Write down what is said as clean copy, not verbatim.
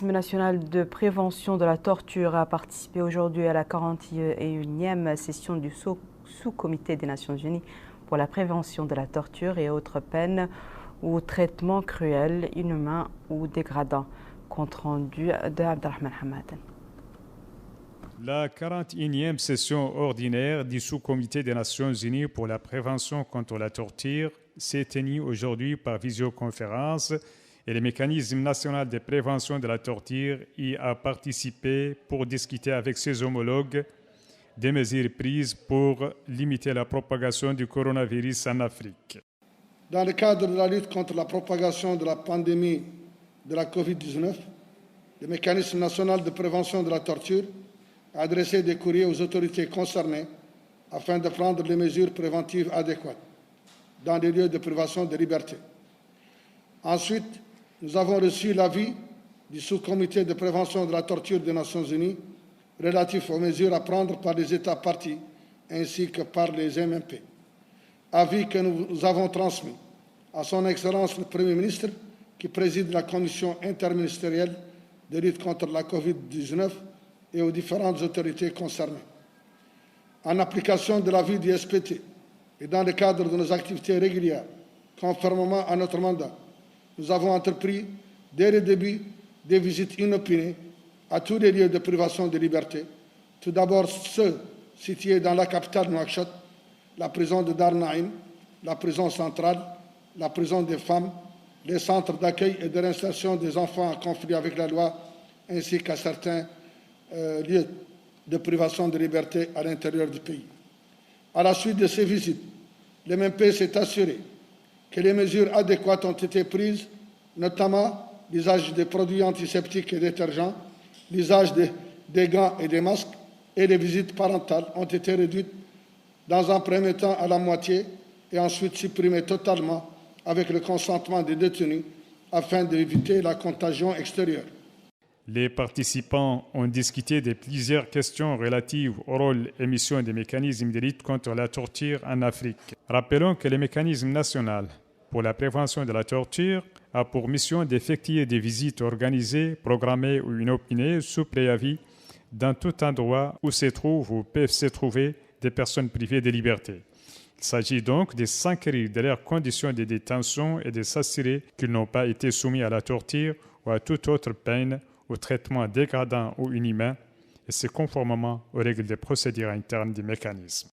Le national de prévention de la torture a participé aujourd'hui à la 41e session du sous-comité des Nations Unies pour la prévention de la torture et autres peines ou traitements cruels, inhumains ou dégradants. Compte rendu de Abdelrahman Hamadan. La 41e session ordinaire du sous-comité des Nations Unies pour la prévention contre la torture s'est tenue aujourd'hui par visioconférence et le mécanisme national de prévention de la torture y a participé pour discuter avec ses homologues des mesures prises pour limiter la propagation du coronavirus en Afrique. Dans le cadre de la lutte contre la propagation de la pandémie de la COVID-19, le mécanisme national de prévention de la torture a adressé des courriers aux autorités concernées afin de prendre les mesures préventives adéquates dans les lieux de privation de liberté. Ensuite, nous avons reçu l'avis du sous-comité de prévention de la torture des Nations Unies relatif aux mesures à prendre par les États parties ainsi que par les MMP. Avis que nous avons transmis à son Excellence le Premier ministre qui préside la commission interministérielle de lutte contre la COVID-19 et aux différentes autorités concernées. En application de l'avis du SPT et dans le cadre de nos activités régulières, conformément à notre mandat, nous avons entrepris, dès le début, des visites inopinées à tous les lieux de privation de liberté. Tout d'abord ceux situés dans la capitale Nouakchott, la prison de Dar Naïm, la prison centrale, la prison des femmes, les centres d'accueil et de réinsertion des enfants en conflit avec la loi, ainsi qu'à certains lieux de privation de liberté à l'intérieur du pays. À la suite de ces visites, l'MMP s'est assuré que les mesures adéquates ont été prises, notamment l'usage des produits antiseptiques et détergents, l'usage des gants et des masques, et les visites parentales ont été réduites dans un premier temps à la moitié et ensuite supprimées totalement avec le consentement des détenus afin d'éviter la contagion extérieure. Les participants ont discuté de plusieurs questions relatives au rôle et mission des mécanismes de lutte contre la torture en Afrique. Rappelons que le mécanisme national pour la prévention de la torture a pour mission d'effectuer des visites organisées, programmées ou inopinées sous préavis dans tout endroit où se trouvent ou peuvent se trouver des personnes privées de liberté. Il s'agit donc de s'enquérir de leurs conditions de détention et de s'assurer qu'ils n'ont pas été soumis à la torture ou à toute autre peine ou traitement dégradant ou inhumain, et c'est conformément aux règles de procédure interne du mécanisme.